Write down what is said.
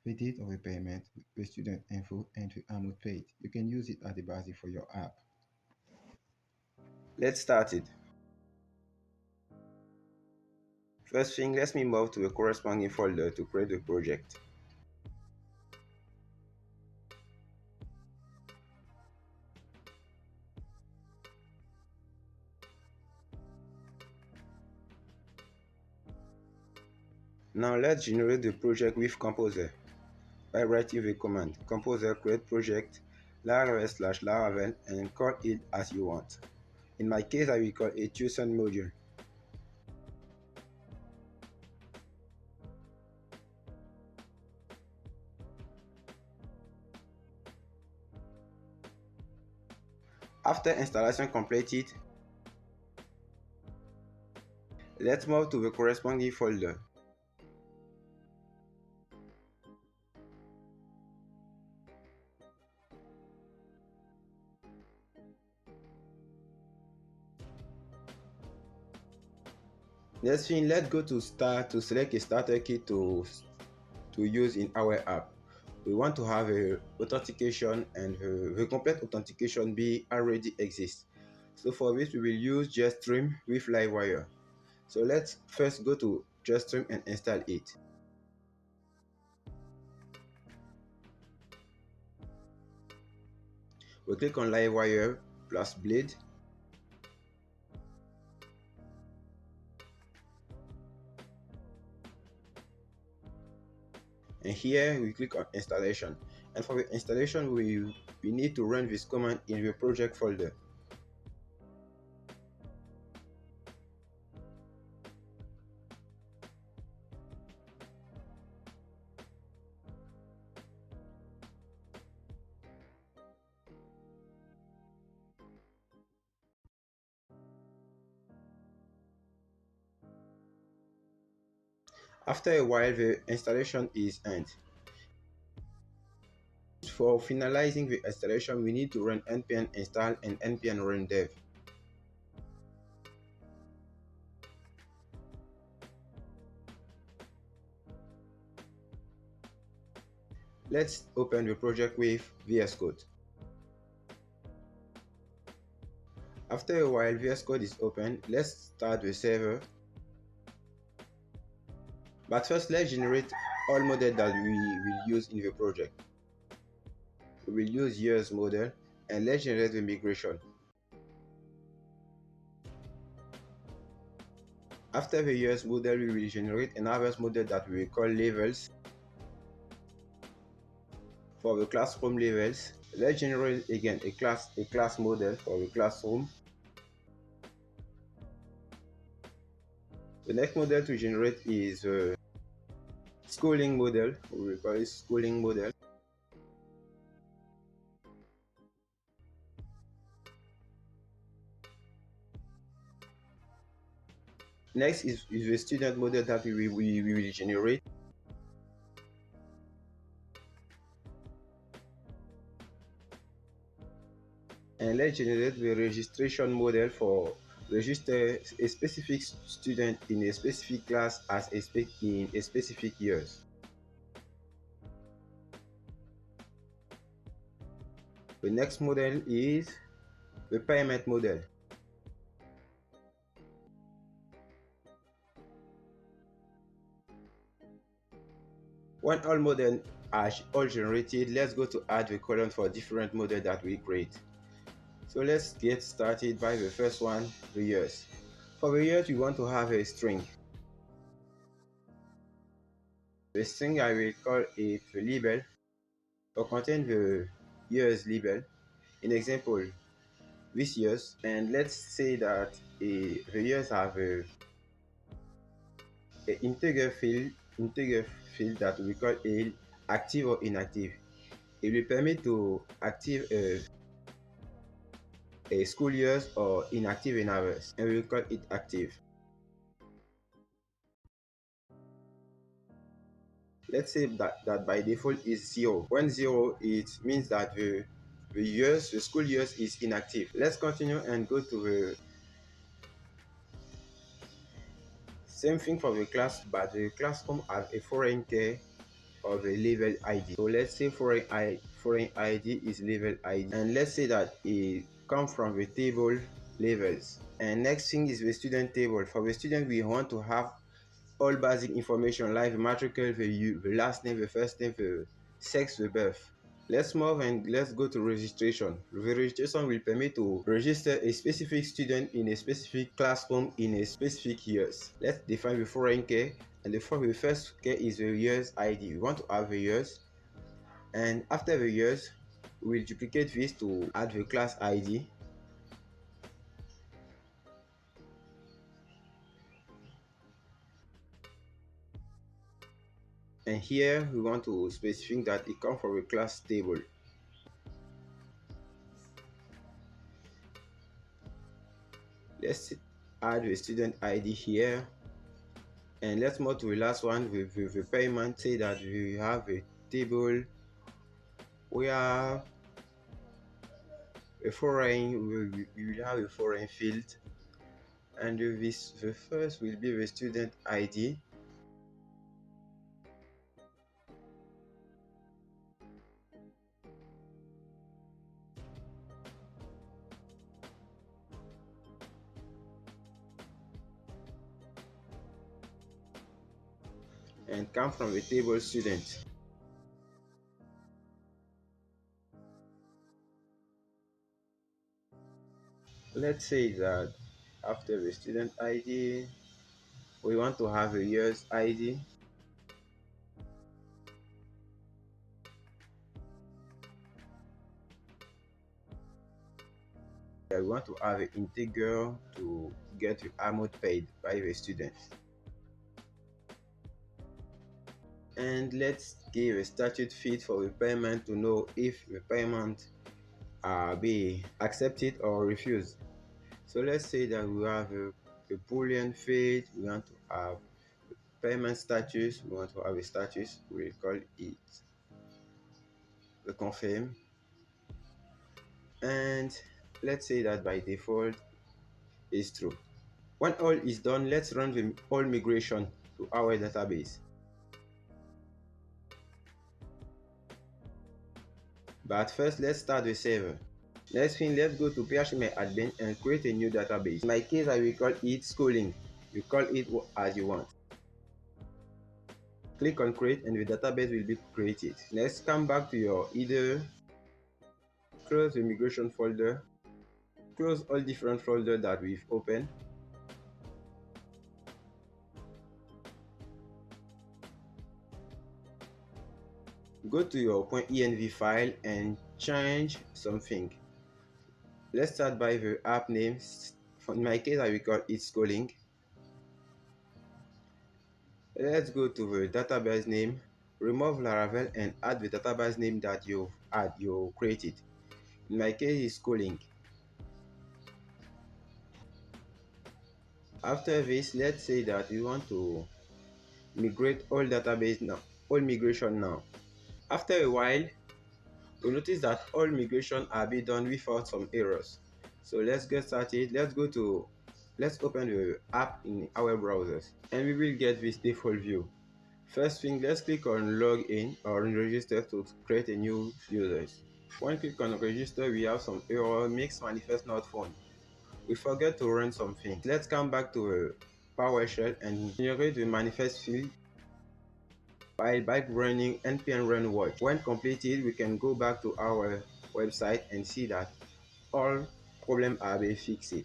the date of a payment, the student info, and the amount paid. You can use it as the basis for your app. Let's start it. First thing, let me move to a corresponding folder to create the project. Now let's generate the project with Composer by writing the command composer create project Laravel/Laravel and call it as you want. In my case, I will call it tuition module. After installation completed, let's move to the corresponding folder. Next thing, let's go to start to select a starter kit to use in our app. We want to have a authentication and the complete authentication be already exists. So for this, we will use JetStream with Livewire. So let's first go to JetStream and install it. We click on Livewire plus Blade. And here we click on installation. And for the installation, we need to run this command in the project folder. After a while, the installation is end. For finalizing the installation, we need to run npm install and npm run dev. Let's open the project with VS Code. After a while, VS Code is open. Let's start the server. But first, let's generate all models that we will use in the project. We will use years model and let's generate the migration. After the years model, we will generate another model that we will call levels. For the classroom levels, let's generate again a class model for the classroom. The next model to generate is the schooling model. We will call it schooling model. Next is the student model that we will generate. And let's generate the registration model for register a specific student in a specific class as in a specific years. The next model is the payment model. When all models are all generated, let's go to add the column for different model that we create. So let's get started by the first one, the years. For the years, we want to have a string. The string I will call it the label or contain the years label. In example, this years, and let's say that the years have a integer field that we call a active or inactive. It will permit to active a school years or inactive in hours, and we will call it active. Let's say that by default is 0. When 0, it means that the school years is inactive. Let's continue and go to the same thing for the class, but the classroom has a foreign key of a label ID. So let's say foreign ID is label ID, and let's say that it comes from the table labels. And next thing is the student table. For the student, we want to have all basic information like the matricle, the last name, the first name, the sex, the birth. Let's move and let's go to registration. The registration will permit to register a specific student in a specific classroom in a specific years. Let's define the foreign key, and the first key is the years ID. We want to have the years, and after the years, we'll duplicate this to add the class ID. And here we want to specify that it comes from a class table. Let's add the student ID here, and let's move to the last one with the payment. Say that we have a table, we have a foreign, we will have a foreign field, and this the first will be the student ID. And come from the table student. Let's say that after the student ID, we want to have a year's ID. We want to have an integer to get the amount paid by the student. And let's give a statute feed for the payment to know if the payment be accepted or refused. So let's say that we have a boolean feed. We want to have payment status. We want to have a status. We'll call it the confirm. And let's say that by default is true. When all is done, let's run the all migration to our database. But first, let's start the server. Next thing, let's go to phpMyAdmin and create a new database. In my case, I will call it schooling. You call it as you want. Click on create and the database will be created. Next, come back to your either close the migration folder, close all different folders that we've opened. Go to your .env file and change something. Let's start by the app name. In my case, I will call it schooling. Let's go to the database name, remove Laravel and add the database name that you created. In my case, it's schooling. After this, let's say that we want to migrate all database now, all migration now. After a while, you'll notice that all migration are being done without some errors. So let's get started. Let's open the app in our browsers and we will get this default view. First thing, let's click on login or register to create a new user. When click on register, we have some error, mix manifest not found. We forget to run something. Let's come back to PowerShell and generate the manifest field by running npm run watch. When completed, we can go back to our website and see that all problems are being fixed.